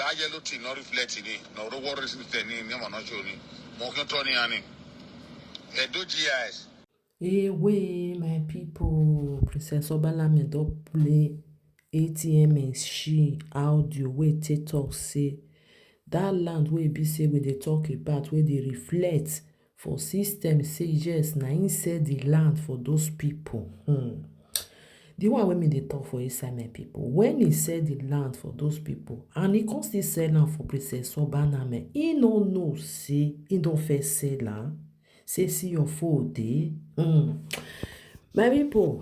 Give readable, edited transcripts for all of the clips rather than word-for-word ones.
that yellow tea not reflecting it, no the water is in your monotony. Mokin Tony Annie. A do GIS. Hey, way, my people. Princess Obalame don play ATM and she audio wey take talk say that land wey be say we dey talk about wey dey reflect for system say yes na im sell the land for those people. The one wey me dey talk for inside my people, when he sell the land for those people and he come still sell am for Princess Obalame, he no know say he don first sell am. Say see your food dey. My people,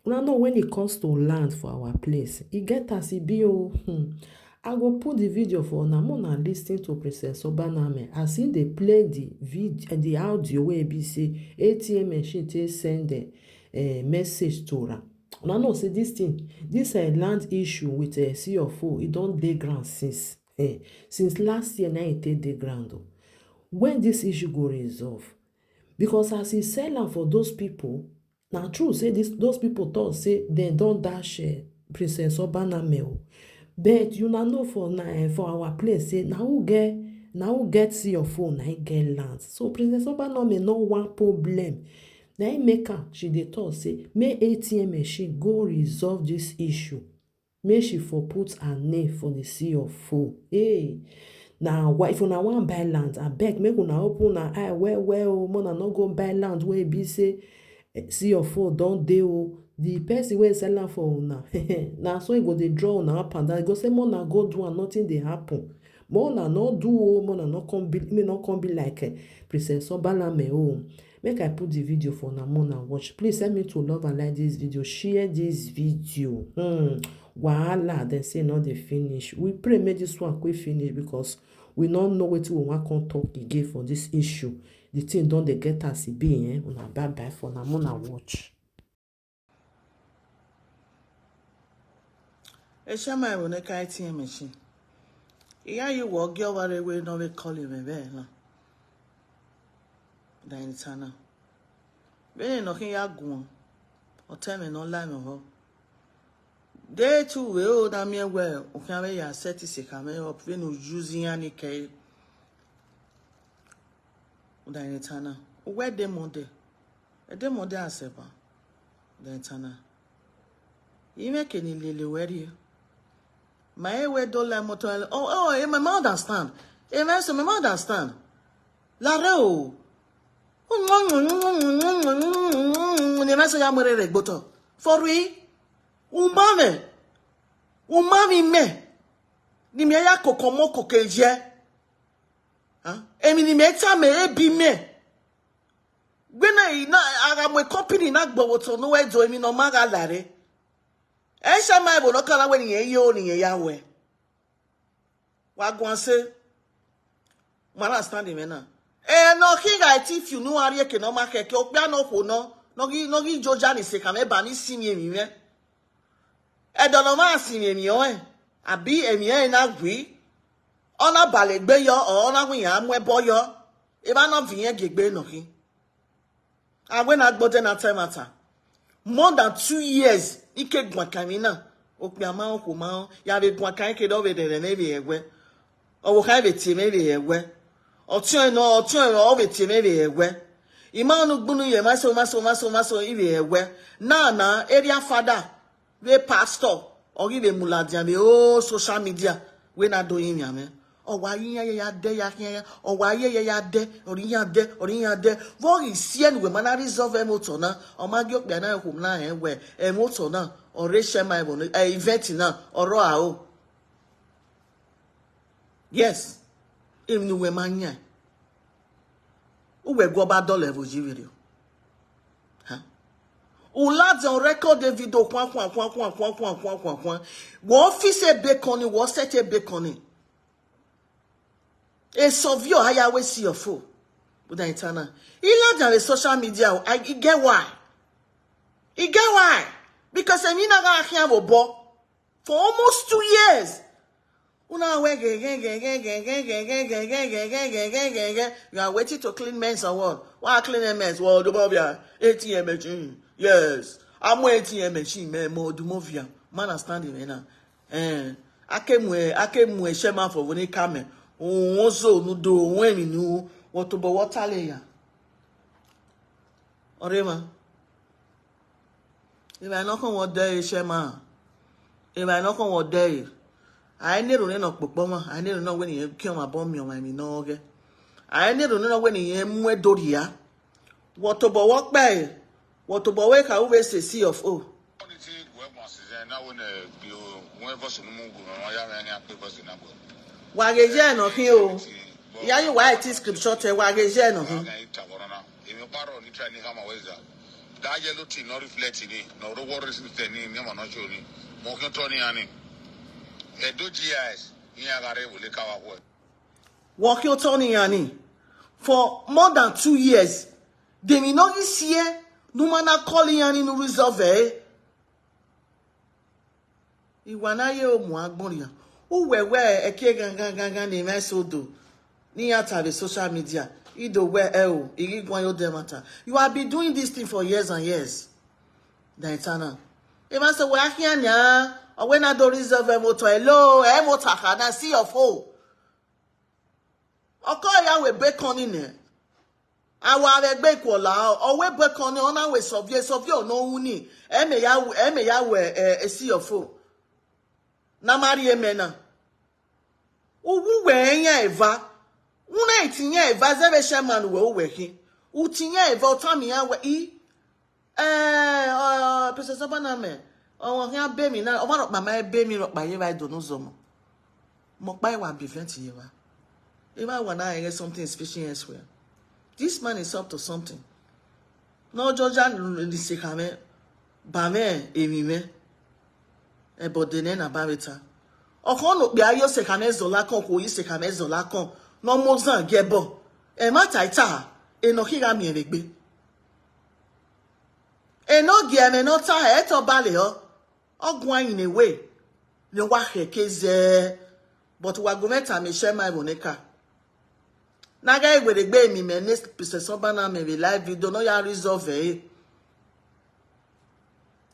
una know when it comes to land for our place, e get as e be o. I go put the video for una, una lis ten to Princess Obalame as e dey play the audio wey be say ATM machine take send message to am. Una know say this thing, this land issue with see your food, e don dey ground since last year na e take dey ground o. When this issue go resolve, because as he sell am for those people, na true say those people talk say dem don dash Princess Obalame o, but you know for our place say na who get see your phone na im get land. So Princess Obalame no wan problem, na im make am she dey talk say make ATM machine go resolve this issue, make she for put her name for the see your phone. Now, if una wan buy land, abeg make una open una eye well o. Una no go buy land wey be say see your phone don dey o. The person wey sell am for una na so e go dey draw una up and down. E go say una go do and nothing dey happen. Una no do o, una no come be like Princess Obalame o. Make I put the video for una watch. Please help me to love and like this video. Share this video. Wahala, dem say no dey finish. We pray make this one quick finish because we no know wetin we wan come talk again for this issue. The thing don dey get as e be. Una bye for now. Una watch. Eshama will not carry ATM machine. Here you walk, girl, whatever we no we call you, baby. Then it's now. When you knocking your gun, or tell me no lie me ho. They too will that me well. Okay, we are set to say come up when you using any K. Then it's now. Where the money? The money as ever. Then it's now. You make any little where you. My way dollar motor. Oh, my mother understand. My mother understand. Laro. For we, umami me. Ni me ya kokomo kokeje. Emi ni me ta me ebi me. Gwena ina aga mo company na gbowo to no ejo emi no maga lare. Esha mai bo no kala we ni yo ni ya we. Wa gwan se. Mara stand me na. No kinga if you know ari ke no ma keke opia no ko no gi joja ni se kame ba ni simi emi me. Do no ma simi emi o abi emi na gwi. Ona balegbe yo or ona wi ya mu ebo yo. E ba no viyen gegbe no ki. And when I got na time matter. More than 2 years ike gwakamina opia ma o ko ma ya be gwakan ke do be de na be egwe. O wo kai be ti me be egwe. Otion o be ti me be egwe. Imanu gbunu ye maso ibe egwe. Na area father we pastor or give muladian be social media we na do him ya me. O wa yin ya de ya o wa ya de ori ya de vo isien we mana resolve emoto na o ma gyo pe na hum na we emoto na o re share my bon event na oro a o. Yes. Emi we manya. Uwe go ba dollar vo ji video. O lads on record the video kwa. Wo office e bacon, wo set e bacon. A surveyor hire we see your phone. But then eternal. He not on social media. I get why. Because I mean I can't bo for almost 2 years. Una we you are waiting to clean men's or what? Why clean men's? Well, the Ovia ATM machine. Yes. I'm waiting ATM machine, man. More Ovia. Man, I stand in now. Akemu shema for when come. Onzo no do when you what to water layer. Orema. If I knock on what day shema. If I knock on what day. I need to know Pokoma. I need to know when you kill my bomb on my minogue. I need to know when you mwe doria. What to walk by? What to wake always a sea of oh. Wageje no hin o. Ya you white scripture te wageje no hin. That yellow tea not reflecting it, no the water is the name, you are not showing. Mokin Tony Annie. A do GIS, Yagare will lick our word. Walk your Tony Annie. For more than 2 years, they may not see no man calling Annie no resolve. Iwanaye o muagboria. Uwe A.K.A gangan ni mesodo. Ni ata the social media. Ido where iri gwanyo demata. You have been doing this thing for years and years. Daitana. If I say we are here now, or when I do reserve motor, hello, motor can I see your phone? Oko ya we bacon in there. Awa we bake wala, or we bacon on our Sovia no uni. Eme ya we see your phone. Na mari emena. Uwu we enya eva. Una itinye eva zebe shaman we uweki. Utinye eva otami ya we pese sabana me. O han be mi na o ma mama be mi ro pa ye ba do no zomo. Mo pa e wa be vent ye wa. Eva wa na hear something special elsewhere. This man is up to something. No Georgia ni sekame ba me emi me. E bodene na babeta. Okon no pe ayo sekame zola kan ko yi sekame zola kan. No mozan gebo. E ma taita e no kira mi eregbe. E no gi me no ta e to bale ho. Ogwan in a way. Le wa keze. But wa go meta me share my boneka. Naga e eregbe mi me next pieces so bana me live video no ya resolve e.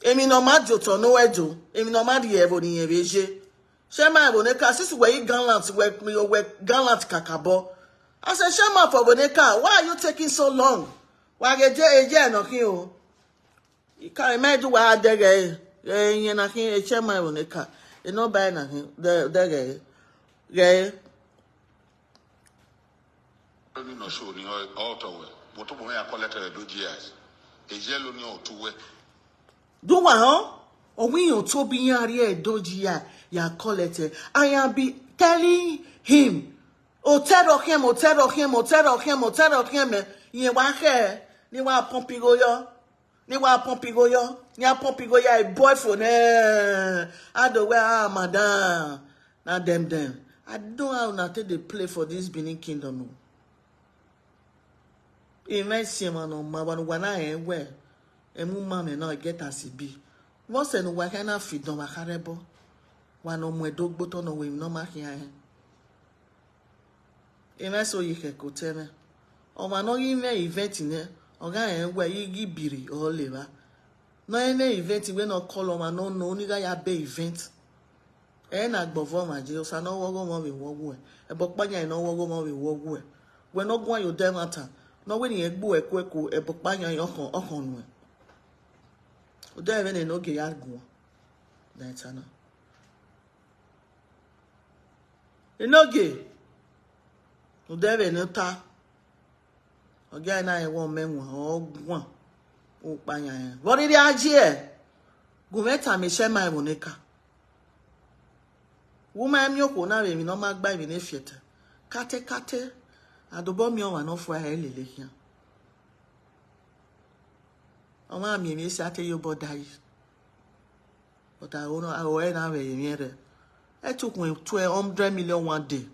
Emi no ma joto no edo. Emi no ma di evo ni ereje. Shema boneka sis we gallant we gallant kakabo. I said Shema for boneka, why are you taking so long? Wa geje no kin o. Ika me do wa dege yen na kin Shema boneka. E no buy na kin dege. Ge No show ni all to we. But to me I collect do GIS. E yellow ni o to we. Do wa ho? O wi yon to bi yan ri e doji ya collect. I am be telling him. O tell him. Yen wa he ni wa pompigo yo. Ni a pompigo ya a boyfriend I do where madam. Na them. I don't know how na take they play for this Benin Kingdom. Imagine man on my one I where a woman now get as it be. Once and why can I feed on my carebo? One on my dog button away no mark here. Imagine so you can go tell me. O ma no even event in there. O ga where you give biri or liver. No any event we no call o ma no only guy ya be event. Na gbovo ma je o sa no wogo mo we wogo e. E bo pa yan no wogo mo we wogo e. We no go your dem matter. No when you egbu eku e bo pa yan okon nu e. O de even no ge ya go. That's ana. Enoge. O de even no ta. O ga na e won menwa ogwan. O pa yan. What did aje e? Go meta me share my boneka. Woman myoko na we mi no ma gba mi ne fiete. Kate. Adobo mi o wa no fo lele hian. O ma mi se ate yo bodai. But I want to na we mi re. I took 100 million one day.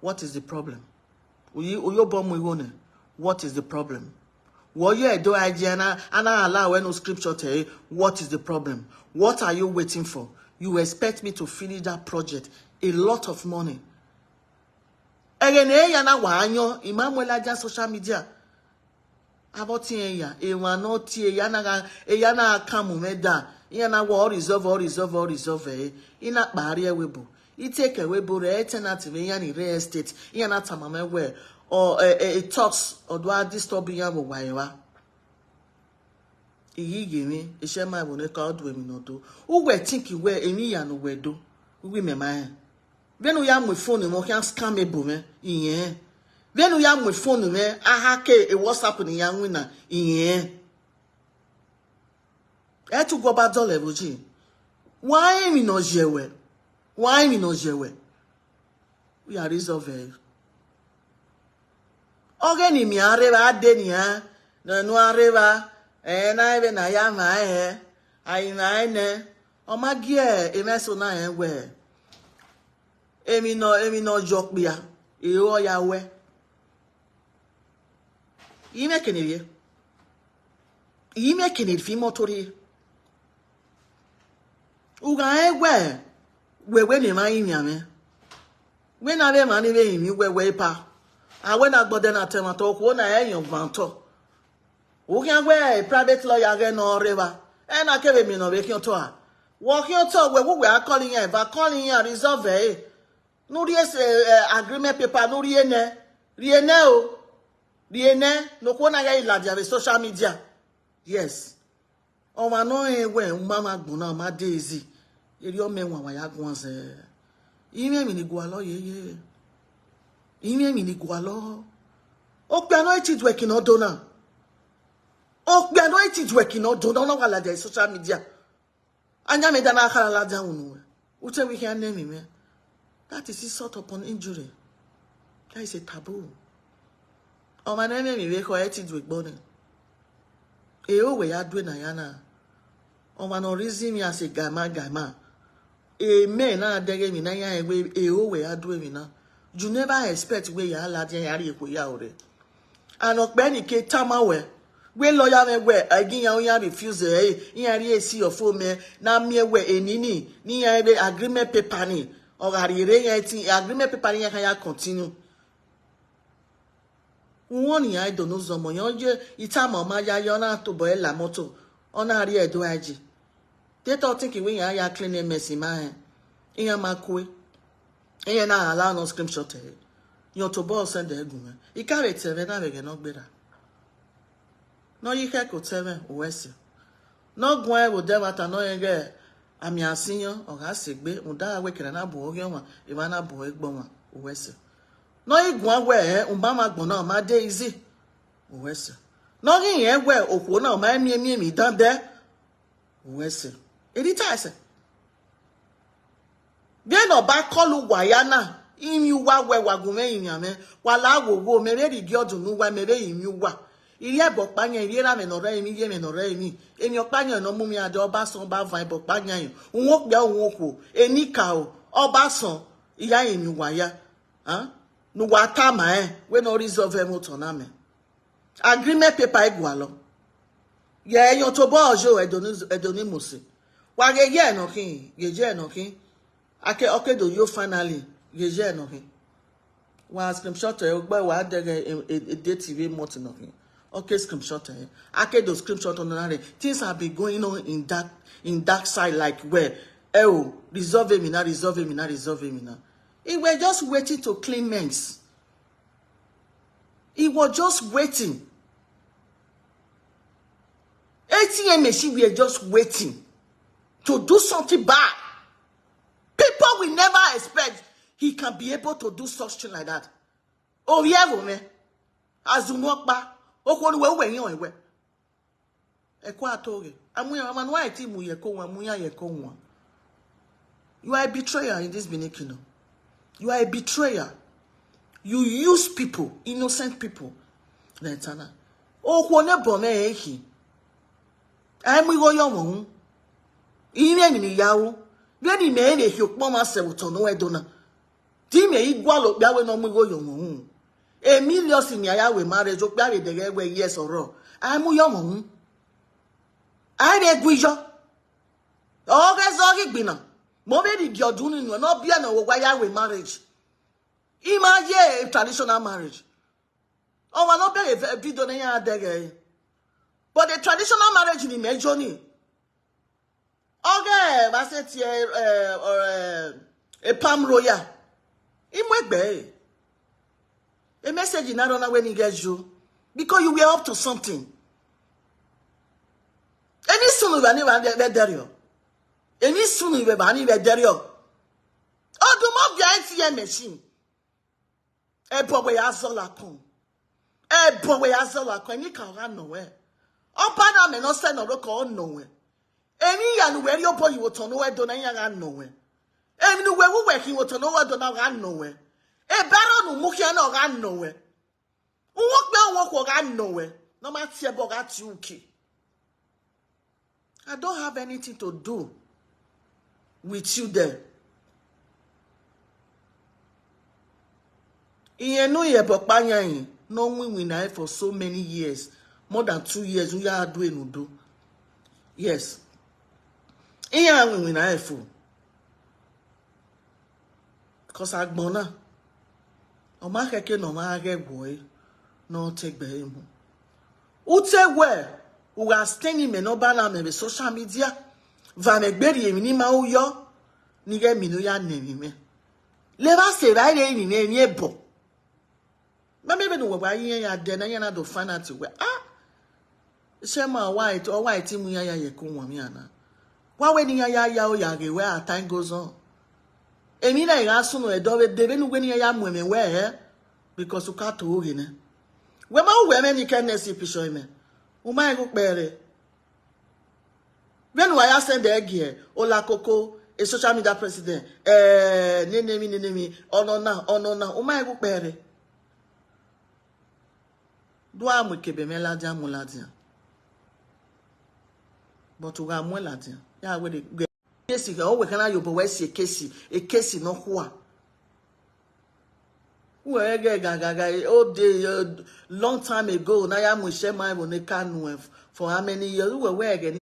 What is the problem? Oyo bom we won. What is the problem? What you do and allow when no scripture tell you what is the problem? What are you waiting for? You expect me to finish that project? A lot of money. Egene ya na wa anyo Emmanuel ja social media. About ya e wa no tie ya na akamu meda na all resolve. Ina barrier webo. You take away bore alternative in real estate. Na tamame where or a talks or do I disturb yamu waiwa. Igimi, a shema will not out women no do. Who were thinking where Emi no we do? We me man. When we am with phone, we can scam a boom. Yeah. When we am with phone, I hack a WhatsApp in young winner. Yeah. I to go back to level G. Why me no jewe? Why me no jewe? We are resolved. Ogeni mi areva adenia. No areva. Na even na ya ma ai na ne. O magie e meso na en we. Emi no jok bia. E o ya we. Ime kenevie. Ime kenevie fi motori. Uga egwe. We ni ma imi ame. We na be ma ni be imi we pa. Awe na gbode na temato ko na eyan vanto. O can wear a private lawyer again or river. And I can't be no making to her. Walking to where we are calling her, but calling her resolve. No, yes, agreement paper, no, riene, no, one I have social media. Yes. Oh, I know when Mama Guna, my daisy. You men when I once. Even in the gualo, ye. Even in the gualo. Oh, piano is working on donor. Oh, we are not it working. No, don't know what the social media. Anya me dana akara la down. Ute we can name him. That is his sort upon injury. That is a taboo. Oh, my name me we call it with bone. Oh, we are doing Ayana. Oh, man, no reason me as a gama. Amen. Na dege me na ya we. Oh, we are doing me now. You never expect we ya la dia yari ko ya ore. And okbeni ke tamawe. We lawyer me we again ya refuse ya see your phone me na me we enini ni ya be agreement paper ni or arire ya ti agreement paper ni ya continue won ya don't know zomo yonje ita mama ya yona to boy la moto ona ari edo aji they thought thinking we ya clean messy man iya makwe iya na allow no screenshot your to boss send the egun e carry teve na be no gbera. No, you can't go tell me, West. No, go with them at annoying girl. I'm your senior or has sick be, Uda waking an abo, Ivana boy, Boma, West. No, you go away, Umbama Bona, my daisy, West. No, you ain't where, Okuna, my me, done there, West. It is. Then no back call Wayana, in you were wagume in Yame, while I will go, maybe the girl to know why maybe you were. Iye bokpanya iriera me no re mi ye me no re mi emi okpanya no mu mi ade obason ba van bokpanya yin unwo gbe unwo enika o obason iya emi waya no wata ma we no resolve moto na me agreement paper igwalo ye yon to bo ojo edoni musi wa ge ye no kin ake okedo yo finally ge je no kin wa screenshot e gba wa de date we moto no kin. Okay, screenshot. I those screenshot on the things have been going on in that side like where resolve me now. He were just waiting to clean mess. He was just waiting. ATM machine were just waiting to do something bad. People will never expect he can be able to do something like that. Oh yeah, woman. As you walk back. Okonu we yen ewe ekwa atoge amuya man why timu ye ko wan muya ye ko wan. You are a betrayer in this Benin Kingdom. You are a betrayer. You use people, innocent people. Lentana okwo bo me ehi amu go yo won ire ni yawo be ni me ehi okpo ma se wuto no edona ti me igwa lo gba we no mu go yo won. A million senior we marriage, or married the way yes or wrong. I'm young. I did Guijo. Oh, that's all it been. Maybe you're doing you not be no why we marriage. Imagine a traditional marriage. Oh, I not be a video there. But the traditional marriage in the journey. Okay, I said a palm roya. Imwegbe. A message in Arona when he gets you. Because you were up to something. Any sooner than you were there. Any sooner you were there. Oduma via ATM machine. E bowe azola kon. E bowe azola kon. Ni kan ran nowhere. Opa na me no se no ro ko nowhere. Eni ya no where your boy you to nowhere do na ya ran nowhere. Emi no we wo working wo to nowhere do na ran nowhere. E baro no mu kia na ran nowhere. Work now work ran nowhere. No matter about that you okay. I don't have anything to do with you there. You know you have no win for so many years, more than 2 years. We are doing Udo. Yes. You are win for. Cause I gbona. O ma keke no ma get boy. No take be him. Ute where? We are standing me no bana me social media. Va me gberi mi ni ma uyo. Ni ge mi no ya nemi me. Leva se vai re ni ni ebo. Maybe no why ya de na ya do find out where shema white or white mu ya ye kun wa mi ana. Why when ya o ya ge where time goes on. Emi na ya so no e do be be no when ya mu me where because you can't to ori na. We ma we me ni can see picture me. O ma go pere. When we are send the egg here, Ola Coco, a social media president, name, oh no, o ma go pere. Do am we kebe meladia muladia. But we are muladia. Ya we the case you always can you but see a case no kwa. We gaga all day long time ago na ya mo share my won for how many years we were again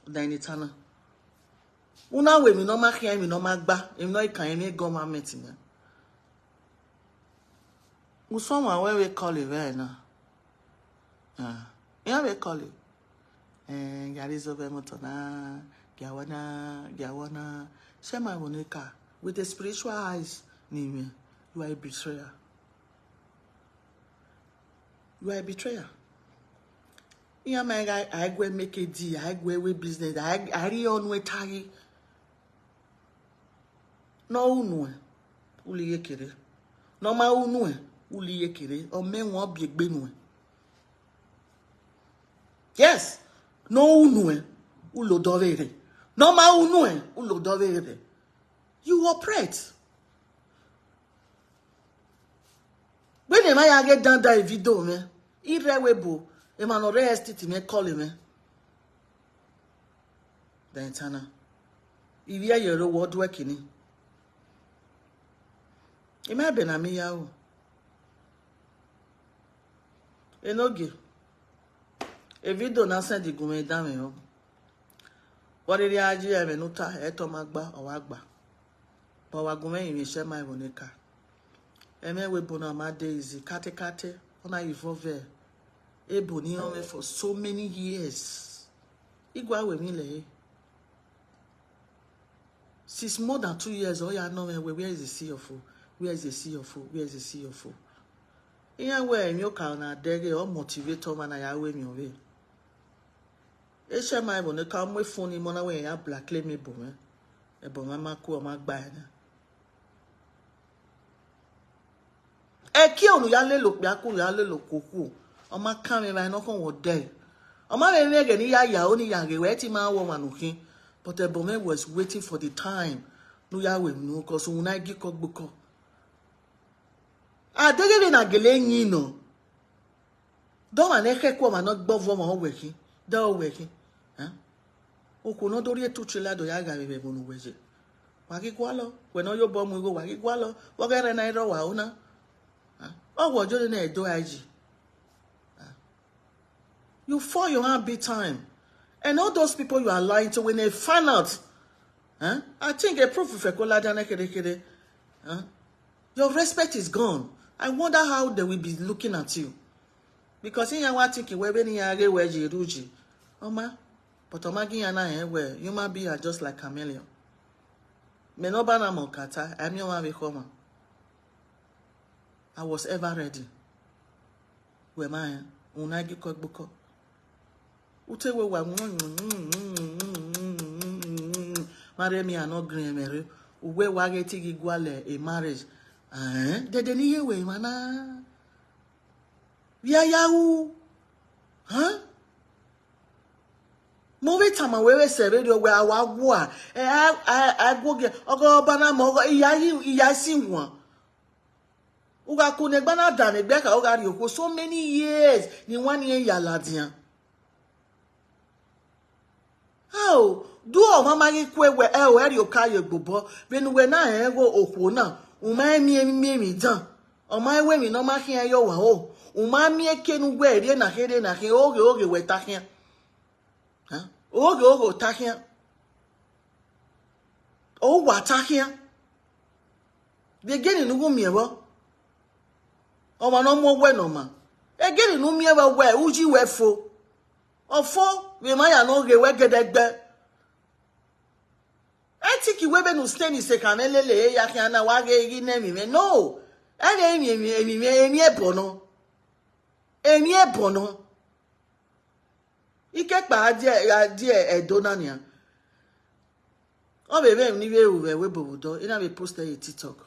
Dainitana. Una we mi no ma kia mi no ma gba, mi no kan mi government me. We someone where we call it right now. Yeah, we call it. Garizo Bemotona, Gawana, Shema Monica, with the spiritual eyes, Nimi, you are a betrayer. You are a betrayer. Yeah, my guy, I go make a deal, I go with business, I re on with tagi. No, uli yekere. No ma unu, uli yekere, or men won't be a benue. Yes, no unue, ulo dovere. No ma unue, ulo dovere. You operate. When am I get down that video, man? Irrewable. A man or estate me call me. Then Tana. If you are your reward working. It might be na me yao. Enoge. A video na send the gume dame. What did I do? I mean, eto magba or wagba. But wagume in share my boneka. Eme we bona ma daisy kate ona evolve. Ebo ni on for so many years. Igwa we mi le. Since more than 2 years, oh yeah, no, where is the CFO? Where is the CFO? Where is the CFO? Iya we mi o ka na dege or motivator man ya we mi owe. E she my boneka ka mo phone mo na we ya blackmail me bo me. E bo mama ku o ma gba na. E ki onu ya le lo pe akuru ya le lo koku. O ma kan me ba no kon wo dey. O ma me me ge ni ya o ni ya ge we ti ma wo manukin. But the Bome was waiting for the time. No ya we no cause una gi kokboko. A dege na gele yin no. Do ma ne ke ko ma no gbovo ma o weki. Da o weki. O ko no dori etuchila do ya ga bebe bonu weje. Wa ki kwa lo, we no yo bo mu go wa ki kwa lo. Wo gere na iro wa una. O wo jo na edo IG. You fall your hand big time. And all those people you are lying to, when they find out, I think a proof of a your respect is gone. I wonder how they will be looking at you. Because in your thinking, where when you are ruji, Oma, But Omagi yana where human beings are just like chameleon. Me no bana mokata, I'm your man. I was ever ready. Where my unagi kokbuko. Utewe wa marry me no green mere. Uwe wage tigi gwale a marriage. Dede ni yewe mana. Ya yahu. Huh? Movie time wewe seredo we awagwa. I go get ogo bana mo iya sinwa. Uga kunegbana dane beka uga rioko so many years ni 1 year yaladian. How do o mama yi kwewe where you carry gbobo when we na go okwo na o ma mi dan o ma we mi no ma hia yo wa o ma mi ekenu we rie na he oge we ta hia. Huh? Oge ta hia. O wa ta hia. De geni nu mi ewo. O ma no mo we no ma. E geni nu mi ewo we uji we fo. Ofo we ma ya no ge we gedegbe. Etiki we be no stay ni se kanelele ya kiana wa ge gi na mi me. No. Eni ebono. Eni ebono. Ike pa adie edonania. O bebe ni we bobudo ina be post e TikTok.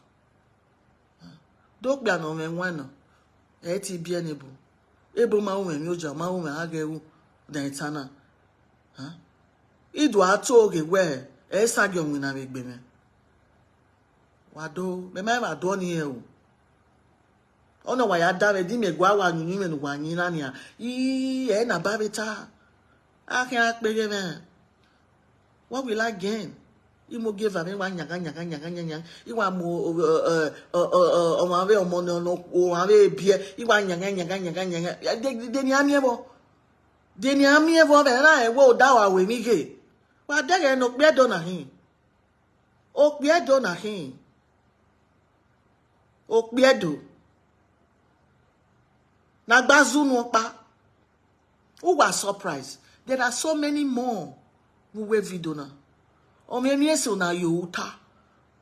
Dok bia no me nwana. E ti bia nebu. Ebo ma wo me oja ma wo me aga ewu na itana. Ha? Idu ato oge we e sagi onwi na begbe me. Wado me ma do ni e o. Ona wa ya dare di me gwa wa nyunyu me no wa nyina nia. E na babita. I can't pay me. What will I gain? You mo give me one nyanga. You want more on my way or mono or my way beer. You want nyanga. Then you am here and I will down with me gay. What dare no bear dona him? Oh, bear dona him. Oh, beardo. Nagbazu no pa. Who was surprised? There are so many more who we vidona. Omemieso na youta.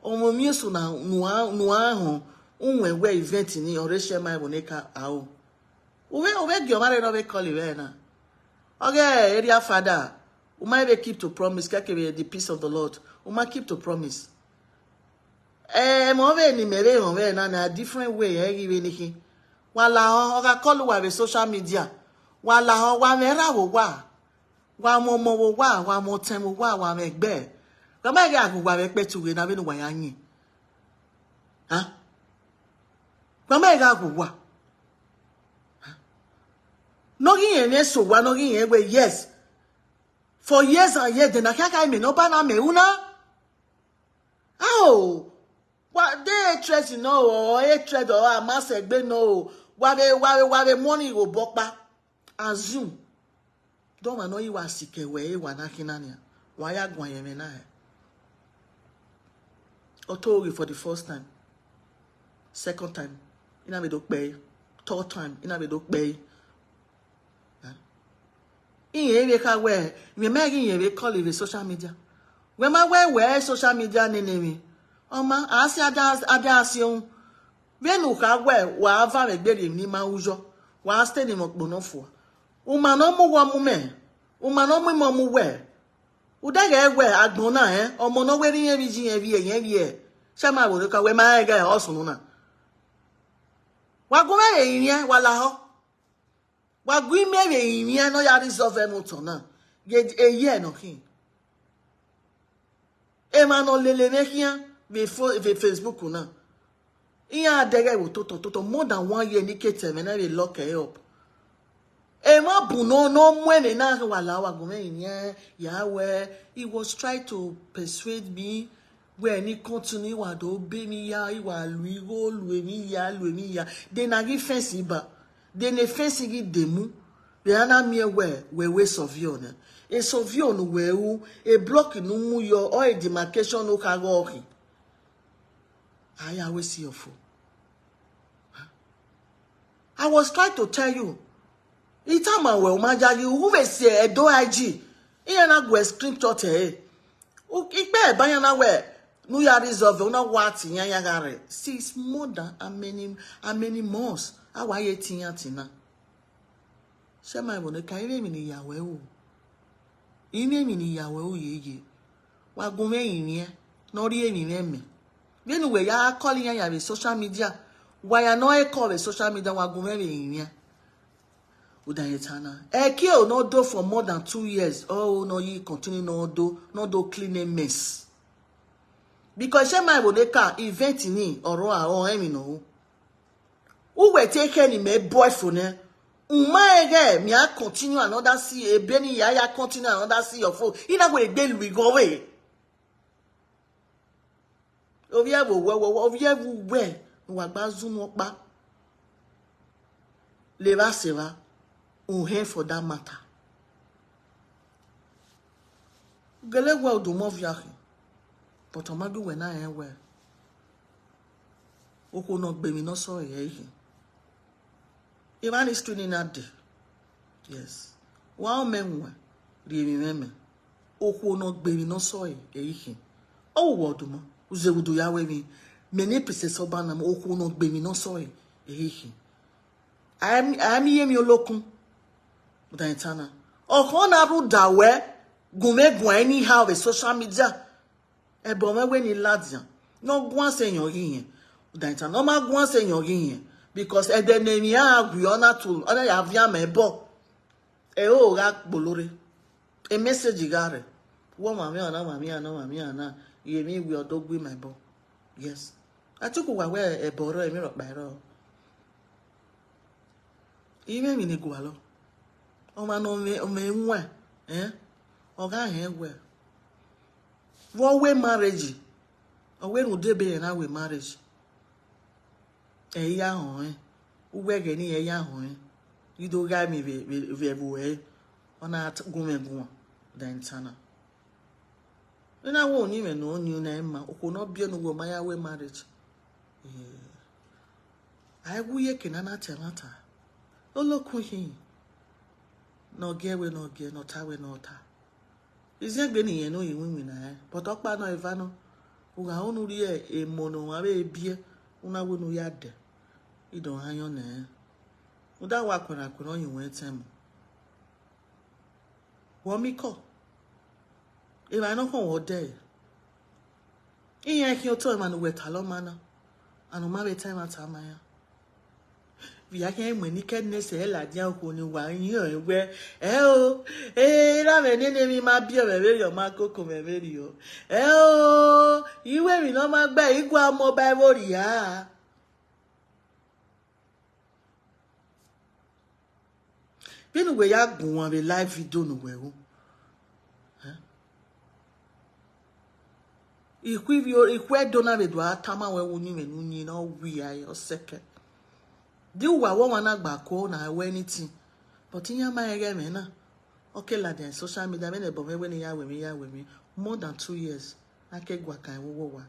Omemieso na nuaho. Unwe we event ni oreshe mai boneka ao. Uwe giomare no we call it na. Okay, area father. Umai be keep to promise. Kake the peace of the Lord. Umai keep to promise. Mo ni mere mo na different way give anything. Wala oga call we social media. Wala wa mera wo wa. Wa mo wa mo temo wa megbe. Kama ga ku wa megbe tu we na be no wa yanyi. Ha? Kama ga ku wa. No gi yen so wa no gi yen we yes. For years and years then akaka me no ba na me una. Oh. What they trade no or e trade or amasegbe no. Wa be money go bokpa. Assume. Don't know you are sick away, one akinania. Why are going to na? Otori for the first time. Second time. Ina be dok pay. Third time. Ina be dok pay. In here, we where we making we call it social media. When my where social media name. Oma, asi adasium. When you have where wa ava megbe ni ma ujo. Wa stay ni mokbonofo. Umanomu wa mume. Umanomu momu we. Udage we agbona omo no we ri yen ji yen Shama wo ka we ma ga osun na. Wa go me yen wala ho. Wa gwi me yen no ya resolve moto na. Ge eye no kin. E ma no lele me kian be Facebook na. Iya adege wo toto more than 1 year ni kete me na be lock e up. Ema buno no mwene na wala wa gome yen Yahweh. He was trying to persuade me when he continue wa do be mi ya iwa lui go lui mi ya de na gi fence ba de ne fence gi demu de ana mi we sovio na e sovio no we u e block no mu yo or a demarcation no ka go oki aya we see of. I was trying to tell you. Itama we umaja you who we say do IG. Iya na go screenshot eh. Ikpe banya na we no ya resolve una what nya ya gare. See it's more than how many months. Awa ye tinya tina. Shema ibone ka ire mi ni yawe o. Ine mi ni yawe o yeye. Wa gume yin no ri emi me. Then we ya calling ya be social media. Why ya no e call the social media wa gume yin Udayetana. A.K.A no do for more than 2 years. Oh no, you continue no do clean a mess. Because she my bodeka event ni oro a emi no. Who we take any me boyfriend eh? Umaege me a continue another see e beni ya continue another see your phone. Ina go dey we go away. Ovia we no agba zoom opa. Leva seva. Here for that matter. Gele well do more viaje. But Omadu when I am well. Oko no be me no so ye. Ivan is tuning that day. Yes. Wow men we. Remember. Oko no be me no so ye. Oh Oduma. Uze udu ya we me. Many pieces of banam oko no be me no so ye. I am ye mi olokun. Udayetana. Okona ru dawe gume gwa anyhow the social media. Ebome we ni ladian. No gwan se yon yin. Udayetana no ma gwan se yon yin because e de nemi agwi ona to ona ya via mebo. E o ga bolore. E message gare. Wo mami ana ye mi we odogwi mebo. Yes. Atuku wa we e boro e mi ro pa ro. Ime mi ni gwalo. Oma no me nwa eh oga he we wo we marriage o we no debe na we marriage ya ho we ge ni ya ho ido ga mi be we ona gumegun dan tana ina wo ni me no ni na ma okwo no bie no go ma ya we marriage ai wuye kenana temata olokun hin no get we no get no ta we no ta ize gbe ni yen no yin wi na but okpa no eva no uga onu ri e mono wa be bie una we no ya de idon hanyo na uda wa kwara yin we tem wo mi ko e ba no kon wo de iyan ki o to ma no we ta lo ma na anu ma be time ata ma ya via que mweni kedne se la dia ko ni wa yin we o ra me ni mi ma bi o me be yo ma koko me be ri o o iwe mi no ma gba igwa mo ba wo ri ya binu we ya gun won be live video no we o ikwe dona be do atama we wo ni me nu ni na wi ayo second. Di wa wo wana gba ko na we anything but in ya ma ege me na okay la den social media me ne bo me we ni ya we mi more than 2 years ake gwa kan wo wa